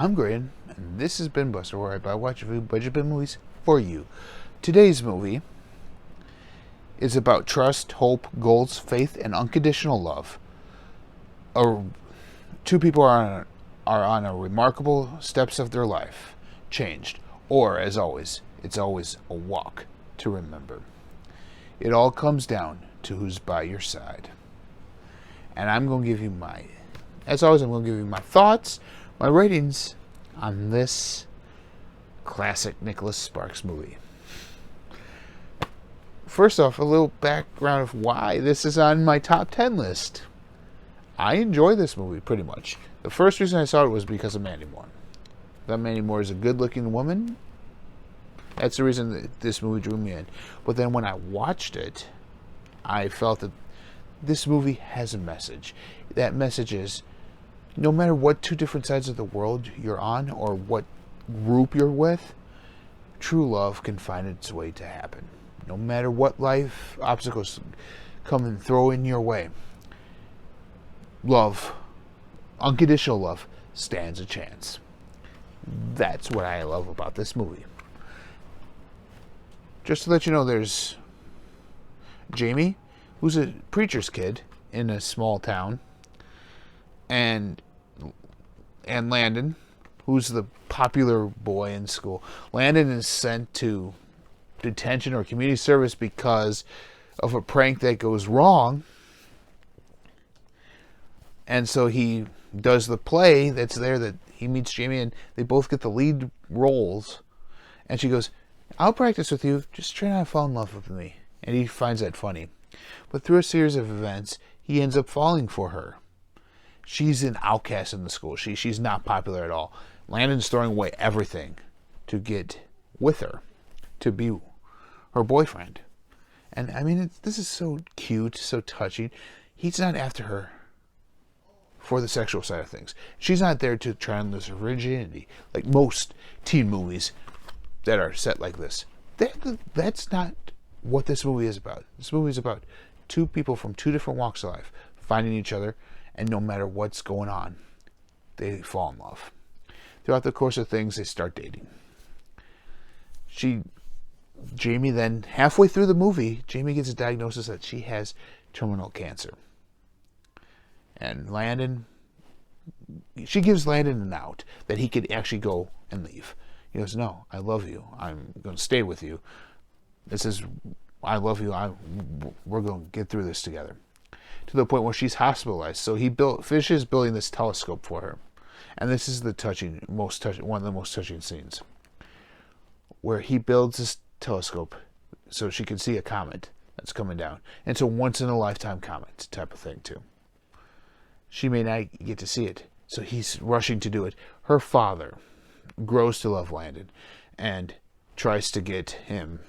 I'm Graham, and this has been Buster, where I buy, watch, review budget bin movies for you. Today's movie is about trust, hope, goals, faith, and unconditional love. Two people are on a remarkable steps of their life, changed, or as always, it's always a walk to remember. It all comes down to who's by your side. And I'm going to give you as always, I'm going to give you my thoughts, my ratings on this classic Nicholas Sparks movie. First off, a little background of why this is on my top 10 list. I enjoy this movie pretty much. The first reason I saw it was because of Mandy Moore. That Mandy Moore is a good-looking woman. That's the reason that this movie drew me in. But then when I watched it, I felt that this movie has a message. That message is, no matter what two different sides of the world you're on or what group you're with, true love can find its way to happen. No matter what life obstacles come and throw in your way, love, unconditional love, stands a chance. That's what I love about this movie. Just to let you know, there's Jamie, who's a preacher's kid in a small town, and Landon, who's the popular boy in school. Landon is sent to detention or community service because of a prank that goes wrong, and so he does the play that's there, that he meets Jamie, and they both get the lead roles, and she goes, "I'll practice with you, just try not to fall in love with me." And he finds that funny. But through a series of events, he ends up falling for her. She's an outcast in the school. She's not popular at all. Landon's throwing away everything to get with her, to be her boyfriend. And I mean, this is so cute, so touching. He's not after her for the sexual side of things. She's not there to try and lose her virginity, like most teen movies that are set like this. That's not what this movie is about. This movie is about two people from two different walks of life finding each other, and no matter what's going on, they fall in love. Throughout the course of things, they start dating. Jamie then, halfway through the movie, Jamie gets a diagnosis that she has terminal cancer. And she gives Landon an out, that he could actually go and leave. He goes, "No, I love you. I'm going to stay with you. This is, I love you. We're going to get through this together." To the point where she's hospitalized. So he finishes building this telescope for her. And this is one of the most touching scenes, where he builds this telescope so she can see a comet that's coming down. And it's a once-in-a-lifetime comet type of thing, too. She may not get to see it, so he's rushing to do it. Her father grows to love Landon and tries to get him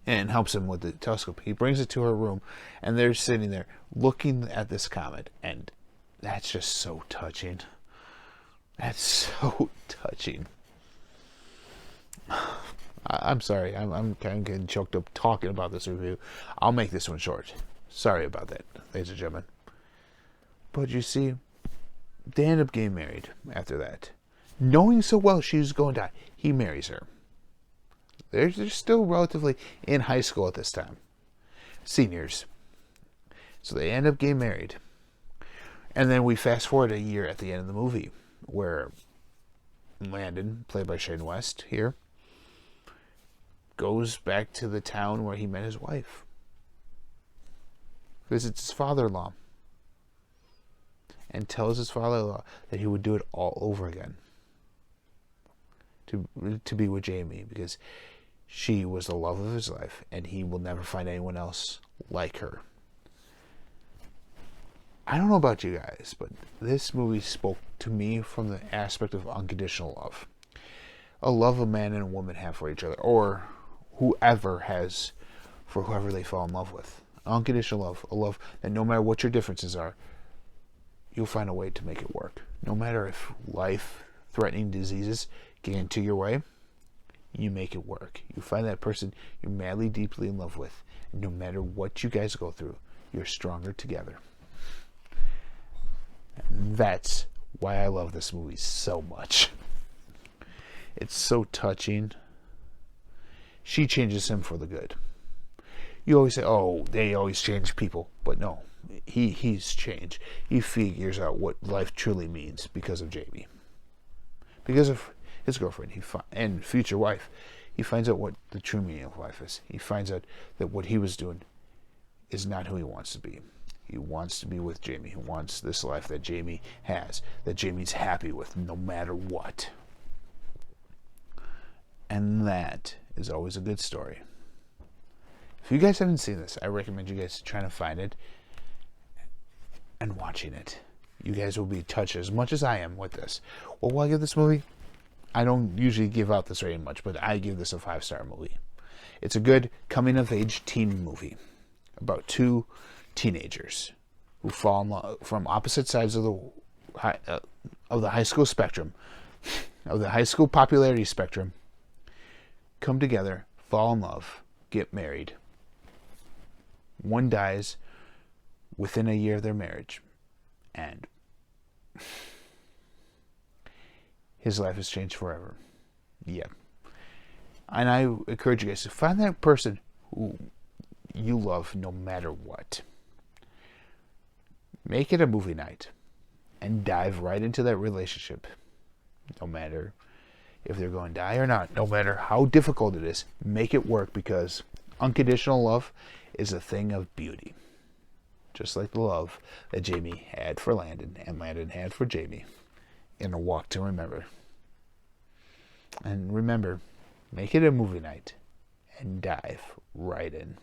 and helps him with the telescope. He brings it to her room, and they're sitting there looking at this comet, and that's just so touching. That's so touching. I'm sorry. I'm kind of getting choked up talking about this review. I'll make this one short. Sorry about that, ladies and gentlemen. But you see, they end up getting married after that. Knowing so well she was going to die, he marries her. They're still relatively in high school at this time. Seniors. So they end up getting married. And then we fast forward a year at the end of the movie, where Landon, played by Shane West here, goes back to the town where he met his wife. Visits his father-in-law. And tells his father-in-law that he would do it all over again. To be with Jamie, because she was the love of his life, and he will never find anyone else like her. I don't know about you guys, but this movie spoke to me from the aspect of unconditional love. A love a man and a woman have for each other, or whoever has for whoever they fall in love with. Unconditional love, a love that no matter what your differences are, you'll find a way to make it work. No matter if life-threatening diseases get into your way, you make it work. You find that person you're madly, deeply in love with, and no matter what you guys go through, you're stronger together. And that's why I love this movie so much. It's so touching. She changes him for the good. You always say, oh, they always change people. But no, he's changed. He figures out what life truly means because of Jamie. Because of his girlfriend and future wife. He finds out what the true meaning of life is. He finds out that what he was doing is not who he wants to be. He wants to be with Jamie. He wants this life that Jamie has, that Jamie's happy with no matter what. And that is always a good story. If you guys haven't seen this, I recommend you guys trying to find it and watching it. You guys will be touched as much as I am with this. What will I give this movie? I don't usually give out this rating much, but I give this a 5-star movie. It's a good coming-of-age teen movie about two teenagers who fall in love from opposite sides of the high school spectrum, of the high school popularity spectrum, come together, fall in love, get married. One dies within a year of their marriage, and his life has changed forever. Yeah. And I encourage you guys to find that person who you love no matter what. Make it a movie night and dive right into that relationship. No matter if they're going to die or not, no matter how difficult it is, make it work, because unconditional love is a thing of beauty. Just like the love that Jamie had for Landon and Landon had for Jamie in A Walk to Remember. And remember, make it a movie night and dive right in.